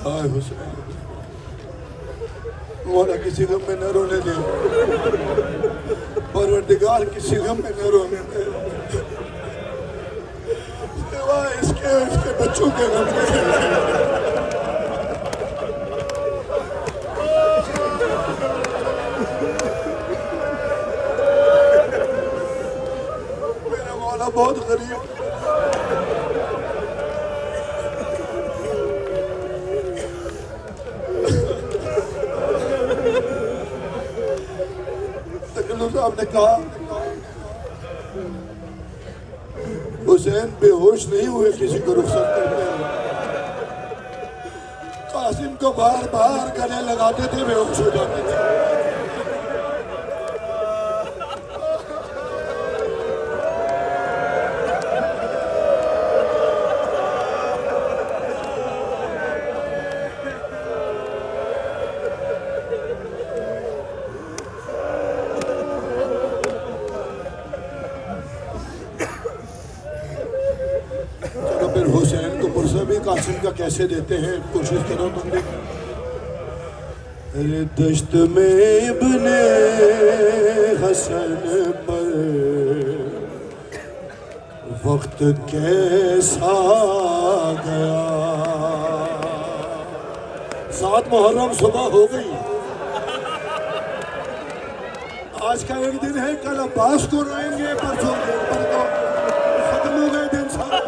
ہائے حسین مولا کسی غم میں نہ رونے دے پروردگار کسی غم میں نہ رونے دے سوائے اس کے بچوں کے غم میں میرا مولا بہت غریب صاحب نے کہا حسین بے ہوش نہیں ہوئے کسی کو رخصت کرتے قاسم کو بار بار گلے لگاتے تھے بے ہوش ہو جاتے تھے حسین کو پرسہ بھی قاسم کا کیسے دیتے ہیں کوشش کرو تم بھی دشت میں ابن حسن پر وقت کیسا گیا 7 محرم صبح ہو گئی آج کا ایک دن ہے کل عباس کو روئیں گے پرسوں پر تو ختم ہو گئے دن سارے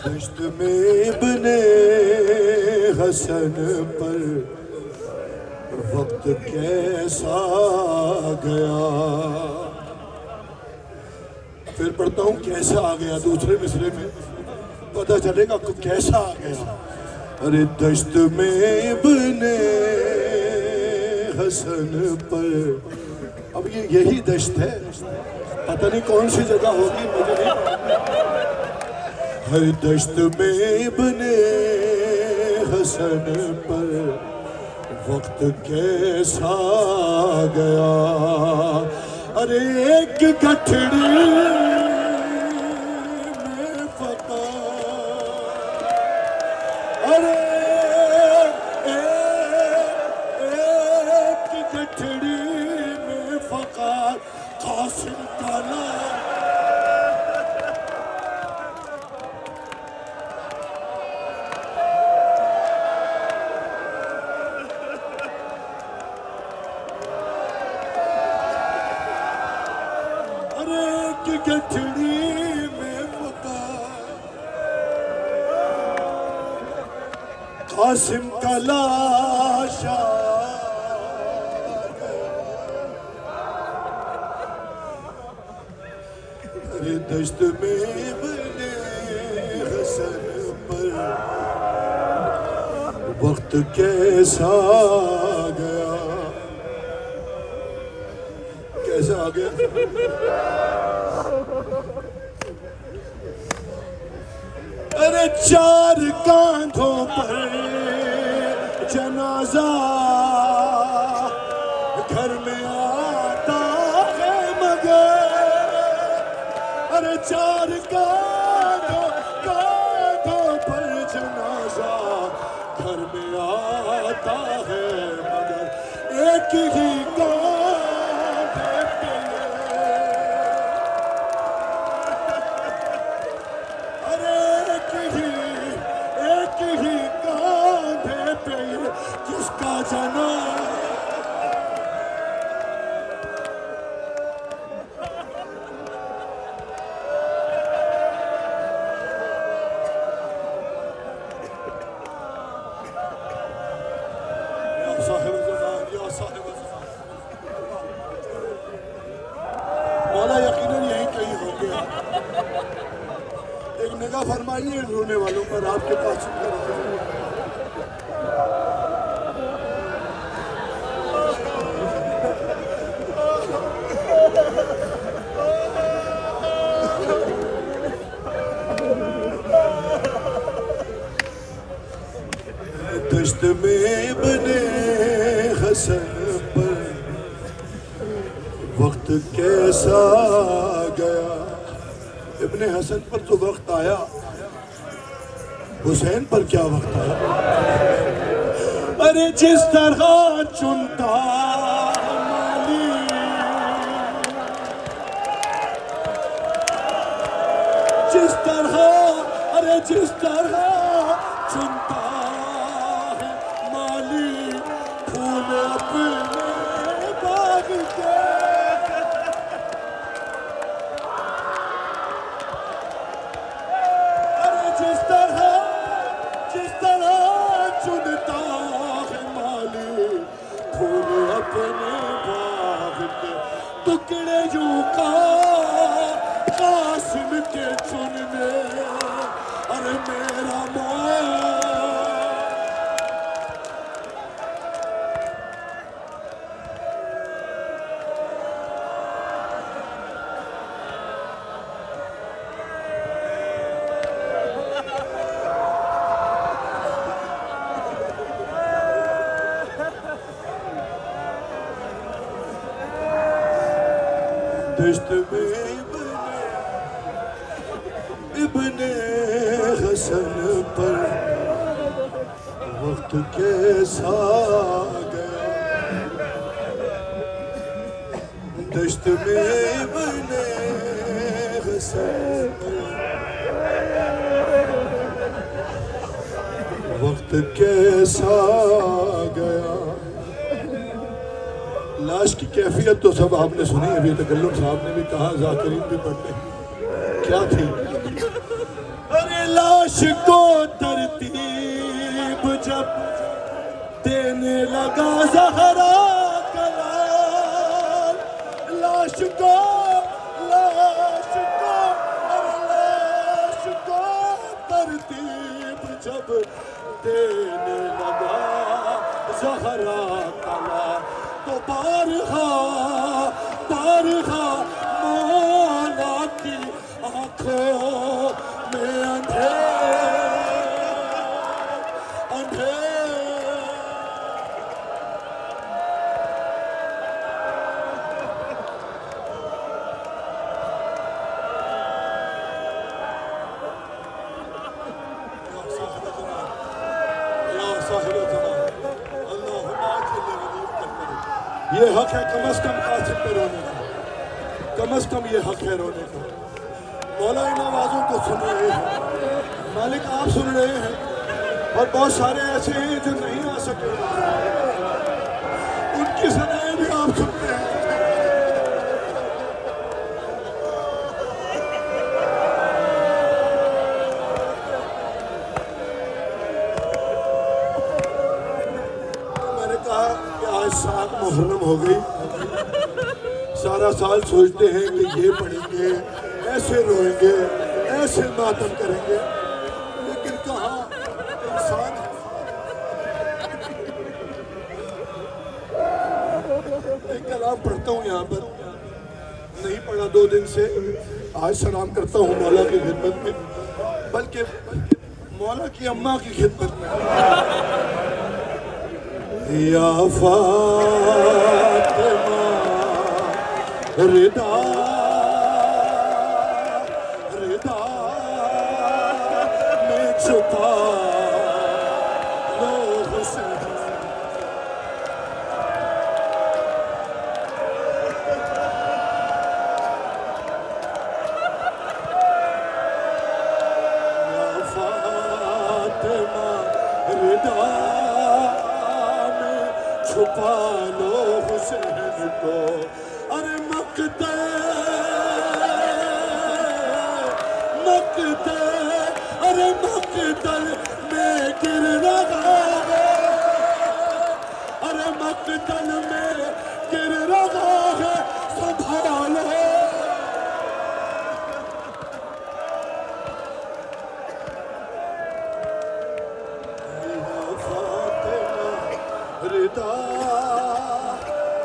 دشت میں ابن حسن پر وقت کیسا گیا پھر پڑھتا ہوں کیسا آ گیا دوسرے مصرے میں پتہ چلے گا کیسا آ گیا ارے دشت میں ابن حسن پر اب یہی دشت ہے پتہ نہیں کون سی جگہ ہوگی مجھے نہیں ہر دشت میں ابن حسن پر وقت کیسا گیا ارے ایک گٹھڑی میں فقا ارے ایک گٹھڑی میں فقا قاسم کا نام گٹھڑی میں فقا قاسم کا لاشا ارے دشت میں ابن حسن پر وقت کیسا گیا کیسا آ گیا ارے 4 کاندھوں پر جنازہ گھر میں آتا ہے مگر ارے 4 کاندھوں پر جنازہ گھر میں آتا ہے مگر ایک ہی جس کا جنا مولا یقیناً یہیں کہیں ہو گیا ایک نگاہ فرمائیے رونے والوں پر آپ کے پاس دشت میں ابن حسن پر وقت کیسا گیا. ابن حسن پر جو وقت آیا حسین پر کیا وقت آیا. ارے جس طرح چنتا مالی جس طرح چنتا ہے مالی پھول اپنے باغ کے. ارے جس طرح چنتا ہے مالی پھول اپنے باغ کے. ٹکڑے یوں کا قاسم کے چننے ارے میرا دشت میں ابن حسن پر وقت کیسا گیا. دشت میں ابن حسن پر وقت کیسا گیا. لاش کی کیفیت تو سب آپ نے سنی. ابھی تکلم صاحب نے بھی کہا, ذاکرین بھی پڑھتے ہیں. کیا تھی؟ ارے لاش کو ترتیب جب دینے لگا زہرا کلال. لاش کو ترتیب جب دینے لگا زہرا کلال تو بارہا مولا کی آنکھوں میں یہ حق ہے کم از کم قاسم پہ رونے کا. کم از کم یہ حق ہے رونے کا. مولا ان آوازوں کو سن رہے ہیں, مالک آپ سن رہے ہیں, اور بہت سارے ایسے ہیں جو نہیں آ سکے, ان کی صدائیں بھی آپ سنتے ہیں. میں نے کہا کہ آج 7 محرم ہو گئی, سارا سال سوچتے ہیں کہ یہ پڑھیں گے, ایسے روئیں گے, ایسے ماتم کریں گے, لیکن کہاں انسان ہے. ایک کلام پڑھتا ہوں یہاں پر, نہیں پڑھا 2 دن سے, آج سلام کرتا ہوں مولا کی خدمت میں, بلکہ مولا کی اماں کی خدمت میں. یا فاطمہ ردا میں چھپا لو حسین. یا فاطمہ ردا میں چھپا لو حسین کو. ارے مقتل میں گر رہا ہے, ارے مقتل میں گر رہا ہے, سنبھالو. یا فاطمہ ردا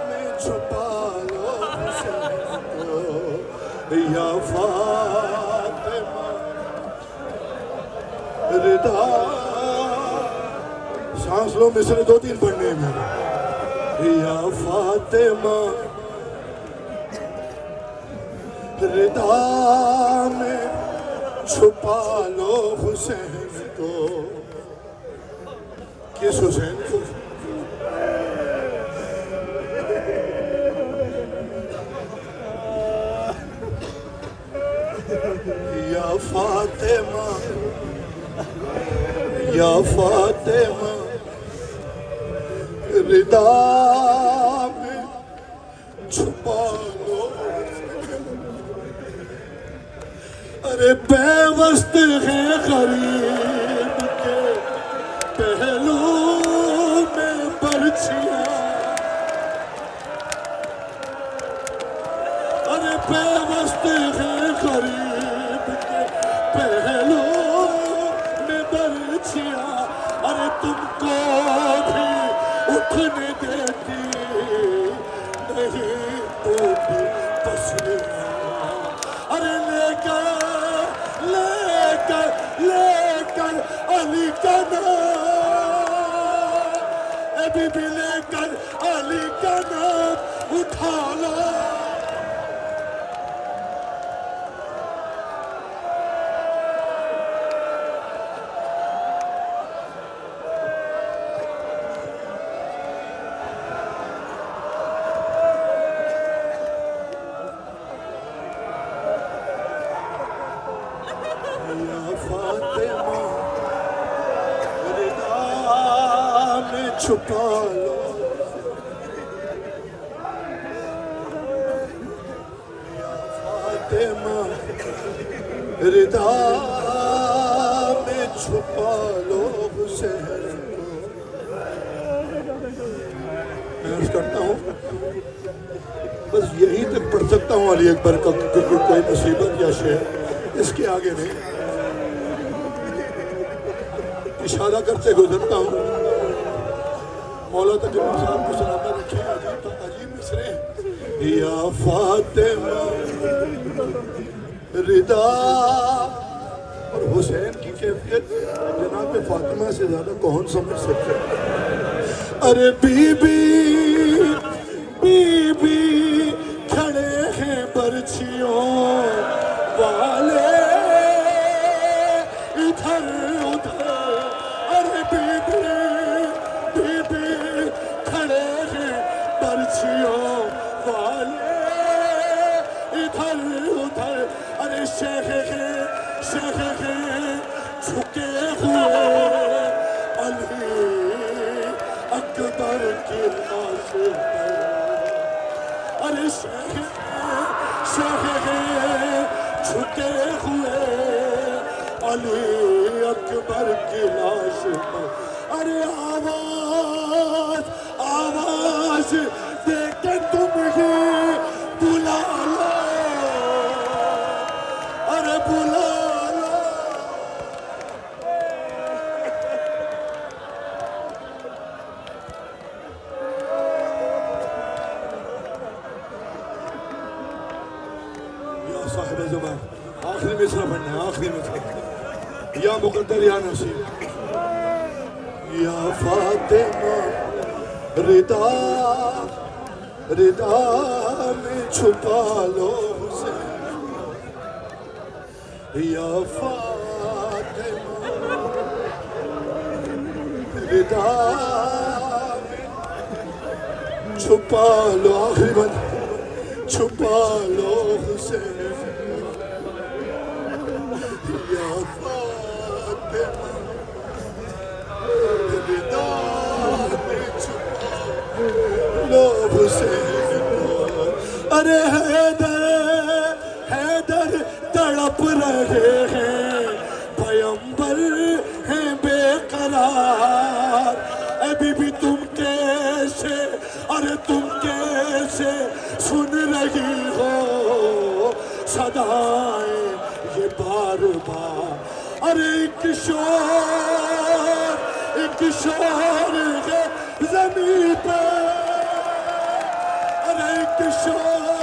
میں چھپا لو حسین کو. یا فاطمہ ردا سانس لو مصرے 2-3 پڑھنے ہیں میرے یا فاطمہ ردا میں چھپا لو حسین کو کس حسین کو یا فاطمہ ردا میں چھپا لو ارے پیوست ہیں غریب کے پہلو میں برچیاں ارے پیوست ہیں غریب کے پہلو میں برچیاں ارے تم کو بھی اٹھنے دیتی نہیں تو بھی پسلیاں ارے لے کر علی کا نام اے بی بی لے کر علی کا نام اٹھا لو چھپا لو یا فاطمہ ردا میں چھپا لو حسین کو میں عرض کرتا ہوں بس یہی تک پڑھ سکتا ہوں علی اکبر کا کوئی مصیبت یا شعر اس کے آگے نہیں اشارہ کرتے گزرتا ہوں مولا تقریباً صاحب کو سلامت رکھیں عجیب مصرے یا فاطمہ ردا اور حسین کی کیفیت جناب فاطمہ سے زیادہ کون سمجھ سکتے ارے بی بی کھڑے ہیں برچیوں والے ادھر ادھر ارے بی کھڑے ہیں برچیوں والے ادھر ادھر ارے شیخ جھکے ہوئے علی اکبر کی لاش پر ارے شیخ جھکے ہوئے علی اکبر کی لاش پر ارے آواز دے کے تم ہی بلا لو ارے بلا لو یا صاحب زمان آخری مصرع پڑھنا ہے آخری مصرع یا مقدر یا نصیب یا فاطمہ ردا میں چھپا لو حسین یا فاطمہ ردا میں چھپا لو آخری بات چھپا لو حسین یا فاطمہ ردا میں چھپا لو حسین ارے حیدر تڑپ رہے ہیں پیمبر ہیں بے قرار اے بی بی تم کیسے سن رہی ہو صدائیں یہ بار بار ارے ایک شور ہے زمین پر ارے ایک شور